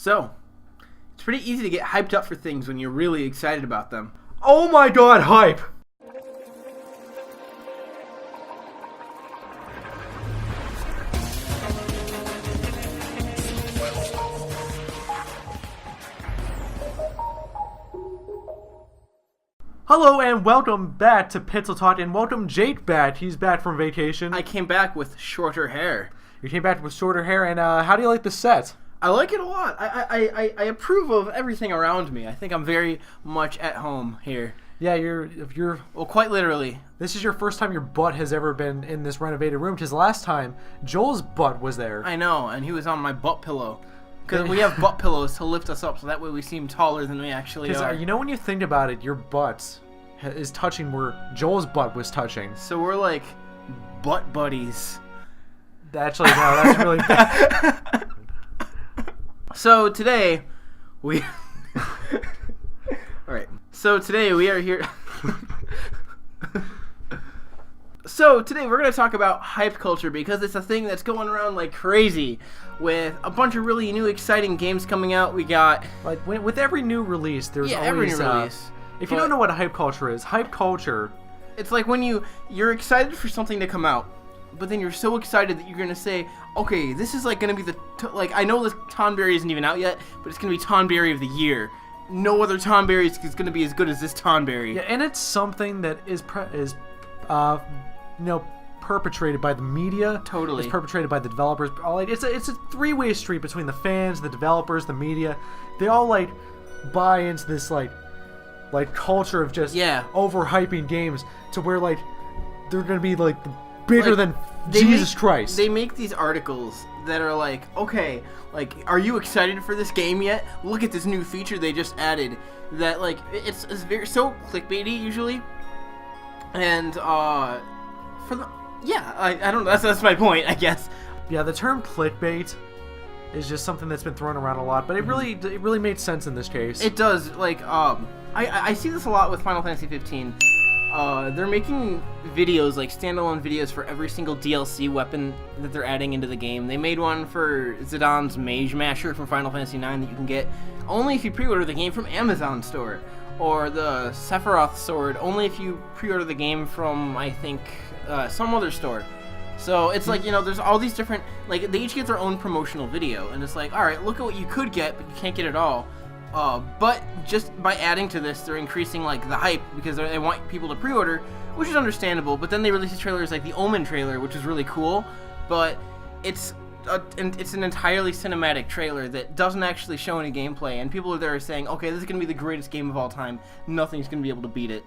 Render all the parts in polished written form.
So, it's pretty easy to get hyped up for things when you're really excited about them. Oh my god, hype! Hello and welcome back to Pixel Talk, and welcome Jake back. He's back from vacation. I came back with shorter hair. You came back with shorter hair, and how do you like the set? I like it a lot. I approve of everything around me. I think I'm very much at home here. Yeah, you're well, quite literally. This is your first time your butt has ever been in this renovated room, because last time Joel's butt was there. I know, and he was on my butt pillow. Because we have butt pillows to lift us up, so that way we seem taller than we actually are. You know, when you think about it, your butt is touching where Joel's butt was touching. So we're like butt buddies. Actually, no, that's really bad. So today, we... Alright. So today we are here... So today we're going to talk about hype culture, because it's a thing that's going around like crazy with a bunch of really new exciting games coming out. We got... Like, with every new release, there's always... every new release. If you don't know what hype culture is, hype culture... It's like when you're excited for something to come out, but then you're so excited that you're going to say, okay, this is like going to be the... I know this Tonberry isn't even out yet, but it's going to be Tonberry of the year. No other Tonberry is going to be as good as this Tonberry. Yeah, and it's something that is perpetrated by the media. Totally. It's perpetrated by the developers. It's a three-way street between the fans, the developers, the media. They all buy into this like culture of just overhyping games to where they're gonna be bigger than Jesus Christ. They make these articles that are like, okay, are you excited for this game yet? Look at this new feature they just added. That it's very so clickbaity usually, and I don't know. That's my point, I guess. Yeah, the term clickbait is just something that's been thrown around a lot, but it really made sense in this case. It does. I see this a lot with Final Fantasy 15. They're making videos, standalone videos for every single DLC weapon that they're adding into the game. They made one for Zidane's Mage Masher from Final Fantasy 9 that you can get only if you pre-order the game from Amazon store. Or the Sephiroth sword only if you pre-order the game from, I think, some other store. So it's there's all these different, they each get their own promotional video, and it's alright, look at what you could get, but you can't get it all. But just by adding to this, they're increasing the hype, because they want people to pre-order, which is understandable. But then they release trailers like the Omen trailer, which is really cool, but it's an entirely cinematic trailer that doesn't actually show any gameplay, and people are there saying, okay, this is going to be the greatest game of all time, nothing's going to be able to beat it.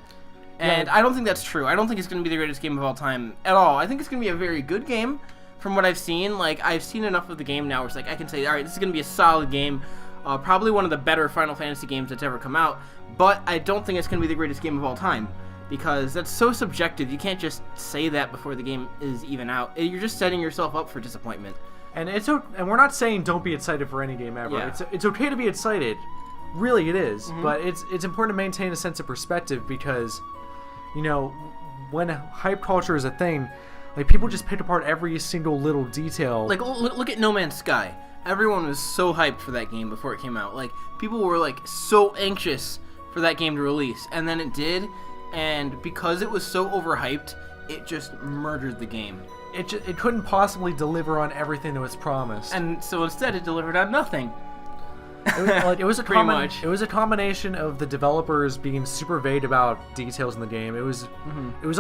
And I don't think that's true. I don't think it's going to be the greatest game of all time at all. I think it's going to be a very good game from what I've seen. I've seen enough of the game now where it's I can say, alright, this is going to be a solid game, probably one of the better Final Fantasy games that's ever come out, but I don't think it's going to be the greatest game of all time, because that's so subjective. You can't just say that before the game is even out. You're just setting yourself up for disappointment. And we're not saying don't be excited for any game ever. Yeah. It's okay to be excited. Really, it is. Mm-hmm. But it's important to maintain a sense of perspective, because, when hype culture is a thing, people just pick apart every single little detail. Look at No Man's Sky. Everyone was so hyped for that game before it came out. People were so anxious for that game to release, and then it did, and because it was so overhyped, it just murdered the game. It couldn't possibly deliver on everything that was promised, and so instead it delivered on nothing. It was pretty much. It was a combination of the developers being super vague about details in the game. It was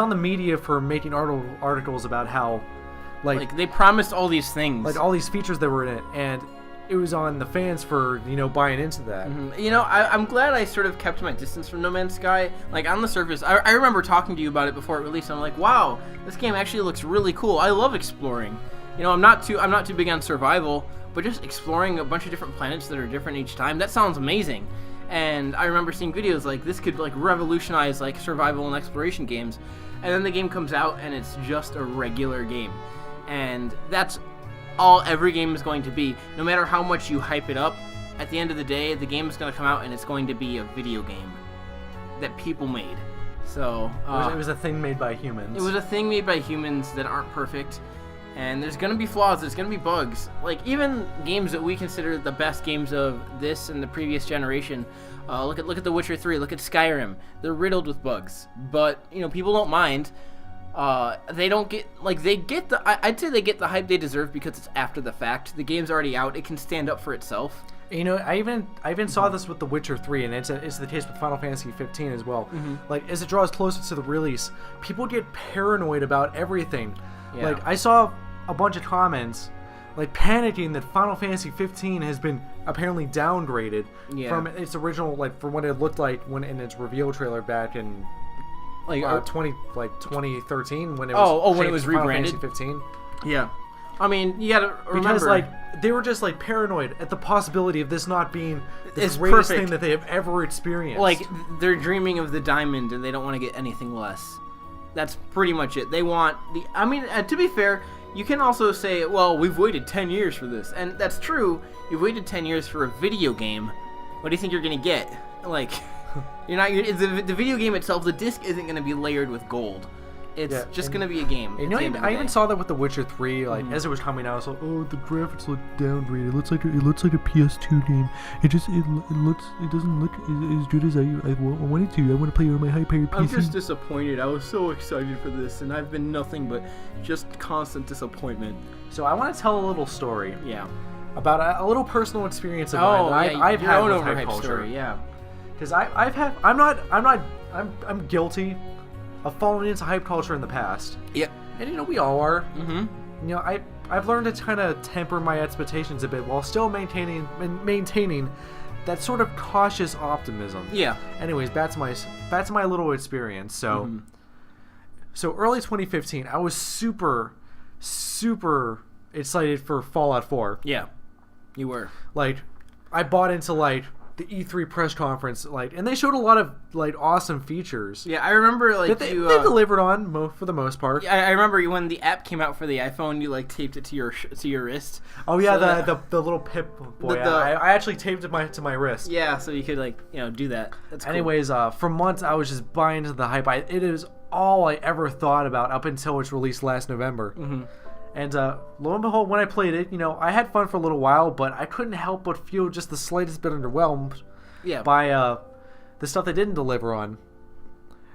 on the media for making articles about how they promised all these things, all these features that were in it, and it was on the fans for buying into that. Mm-hmm. I'm glad I sort of kept my distance from No Man's Sky. On the surface, I remember talking to you about it before it released. I'm like, wow, this game actually looks really cool. I love exploring. I'm not too big on survival, but just exploring a bunch of different planets that are different each time, that sounds amazing. And I remember seeing videos this could revolutionize survival and exploration games. And then the game comes out and it's just a regular game. And that's all every game is going to be. No matter how much you hype it up, at the end of the day, the game is going to come out and it's going to be a video game that people made. So it was a thing made by humans. It was a thing made by humans that aren't perfect. And there's gonna be flaws, there's gonna be bugs. Like, even games that we consider the best games of this and the previous generation, look at The Witcher 3, look at Skyrim. They're riddled with bugs. But, people don't mind. They don't get, I'd say they get the hype they deserve because it's after the fact. The game's already out, it can stand up for itself. I even saw this with The Witcher 3, and it's the case with Final Fantasy 15 as well. Like, as it draws closer to the release, people get paranoid about everything. Yeah. Like, I saw a bunch of comments, like, panicking that Final Fantasy 15 has been apparently downgraded from its original, like, from what it looked like when in its reveal trailer back in 2013 when it was when it was rebranded. Final Fantasy 15. Yeah. I mean, you gotta remember, because they were just paranoid at the possibility of this not being the it's greatest perfect thing that they have ever experienced. Like, they're dreaming of the diamond and they don't want to get anything less. That's pretty much it. They want the... I mean, to be fair, you can also say, well, we've waited 10 years for this. And that's true. You've waited 10 years for a video game. What do you think you're going to get? Like, the video game itself, the disc isn't going to be layered with gold. It's just going to be a game. And I even saw that with The Witcher 3, as it was coming out. I was like, oh, the graphics look downgraded. It looks like a PS2 game. It doesn't look as good as I want it to. I want to play it on my high-powered PC. I'm just disappointed. I was so excited for this, and I've been nothing but just constant disappointment. So I want to tell a little story. Yeah. About a little personal experience of mine that I've had with hype culture. Story, yeah. Because I'm guilty of falling into hype culture in the past. Yep. And we all are. Mm-hmm. I've learned to kind of temper my expectations a bit while still maintaining that sort of cautious optimism. Yeah. Anyways, that's my little experience. So so early 2015, I was super excited for Fallout 4. Yeah. You were. I bought into the E3 press conference, and they showed a lot of awesome features. Yeah, I remember that they delivered on for the most part. I remember when the app came out for the iPhone, you taped it to your wrist. Oh yeah, so the little Pip boy. I actually taped it to my wrist. Yeah, so you could do that. That's cool. Anyways, for months I was just buying into the hype. It is all I ever thought about up until its release last November. Mm-hmm. And lo and behold, when I played it, I had fun for a little while, but I couldn't help but feel just the slightest bit underwhelmed by the stuff they didn't deliver on.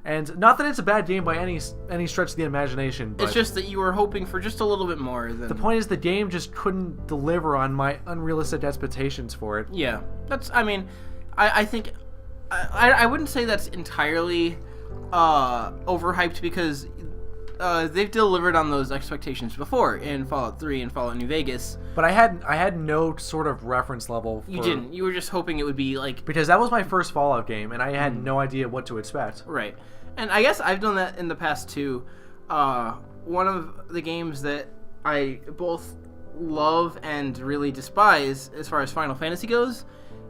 And not that it's a bad game by any stretch of the imagination, but it's just that you were hoping for just a little bit more. The point is the game just couldn't deliver on my unrealistic expectations for it. Yeah, I think I wouldn't say that's entirely overhyped because they've delivered on those expectations before in Fallout 3 and Fallout New Vegas. But I had no sort of reference level. You didn't. You were just hoping it would be because that was my first Fallout game, and I had no idea what to expect. Right. And I guess I've done that in the past too. One of the games that I both love and really despise as far as Final Fantasy goes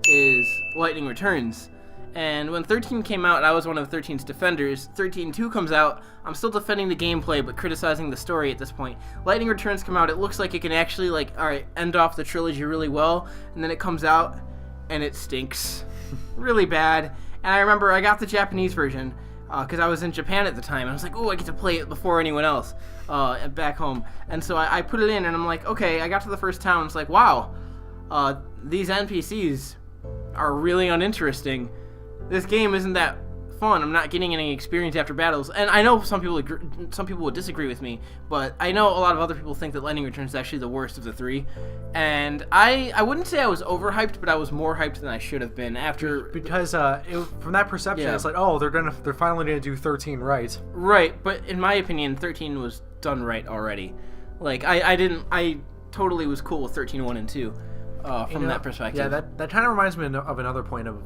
is Lightning Returns. And when 13 came out, I was one of 13's defenders. 13.2 comes out, I'm still defending the gameplay, but criticizing the story at this point. Lightning Returns come out, it looks like it can actually, end off the trilogy really well, and then it comes out, and it stinks. Really bad. And I remember I got the Japanese version, because I was in Japan at the time, and I was like, oh, I get to play it before anyone else, back home. And so I put it in, and I'm like, okay, I got to the first town, it's like, wow, these NPCs are really uninteresting. This game isn't that fun. I'm not getting any experience after battles. And I know some people would disagree with me, but I know a lot of other people think that Lightning Returns is actually the worst of the three. And I wouldn't say I was overhyped, but I was more hyped than I should have been because from that perception, it's like, oh, they're finally gonna do 13 right. Right, but in my opinion, 13 was done right already. I totally was cool with 13.1 and 2. From that perspective. Yeah, that kind of reminds me of another point of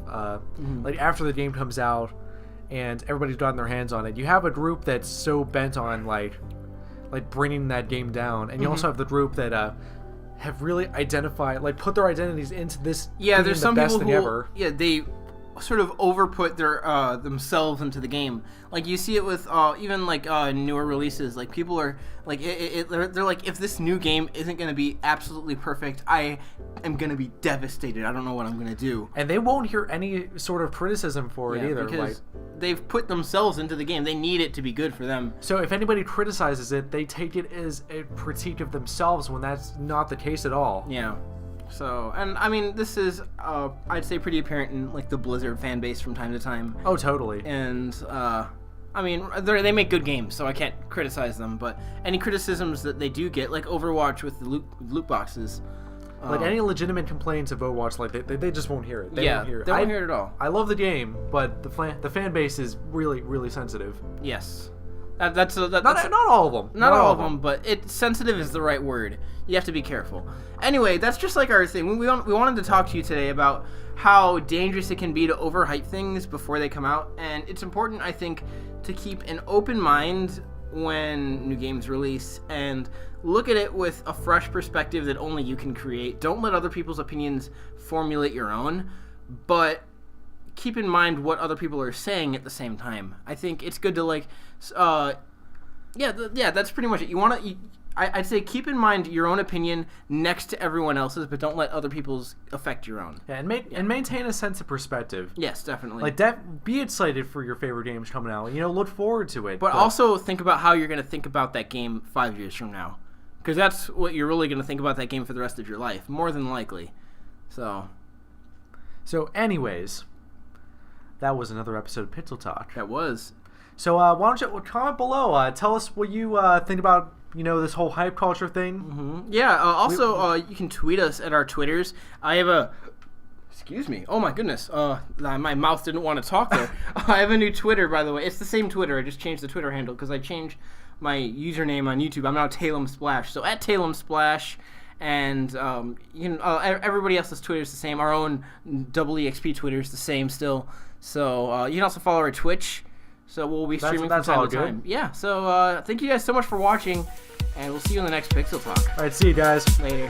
after the game comes out and everybody's gotten their hands on it, you have a group that's so bent on bringing that game down, and you also have the group that have really identified, put their identities into this. Yeah, there's some best people thing who ever. they sort of overput their themselves into the game. Like you see it with even like newer releases. Like people are like they're like, if this new game isn't going to be absolutely perfect, I am going to be devastated. I don't know what I'm going to do. And they won't hear any sort of criticism for it either. Because they've put themselves into the game. They need it to be good for them. So if anybody criticizes it, they take it as a critique of themselves when that's not the case at all. Yeah. So, and I mean, this is, I'd say, pretty apparent in like the Blizzard fan base from time to time. Oh, totally. And I mean, they make good games, so I can't criticize them. But any criticisms that they do get, like Overwatch with the loot boxes, like any legitimate complaints of Overwatch, like they just won't hear it. They won't hear it. They won't hear it at all. I love the game, but the fan base is really, really sensitive. Yes. That's not all of them. Not all of them, but sensitive is the right word. You have to be careful. Anyway, that's just like our thing. We wanted to talk to you today about how dangerous it can be to overhype things before they come out, and it's important, I think, to keep an open mind when new games release and look at it with a fresh perspective that only you can create. Don't let other people's opinions formulate your own, but keep in mind what other people are saying at the same time. I think it's good to like, that's pretty much it. I'd say keep in mind your own opinion next to everyone else's, but don't let other people's affect your own. Yeah, and maintain a sense of perspective. Yes, definitely. Like be excited for your favorite games coming out. Look forward to it. But also think about how you're going to think about that game 5 years from now, because that's what you're really going to think about that game for the rest of your life, more than likely. So anyways, that was another episode of Pixel Talk. That was. So why don't you comment below? Tell us what you think about this whole hype culture thing. Mm-hmm. Yeah. Also, you can tweet us at our Twitters. I have a. Excuse me. Oh my goodness. My mouth didn't want to talk there. I have a new Twitter, by the way. It's the same Twitter. I just changed the Twitter handle because I changed my username on YouTube. I'm now Talem Splash. So at Talem Splash. And everybody else's Twitter is the same. Our own EXP Twitter is the same still. So you can also follow our Twitch. So we'll be streaming from time to time. Yeah. So thank you guys so much for watching, and we'll see you in the next Pixel Talk. All right. See you guys later.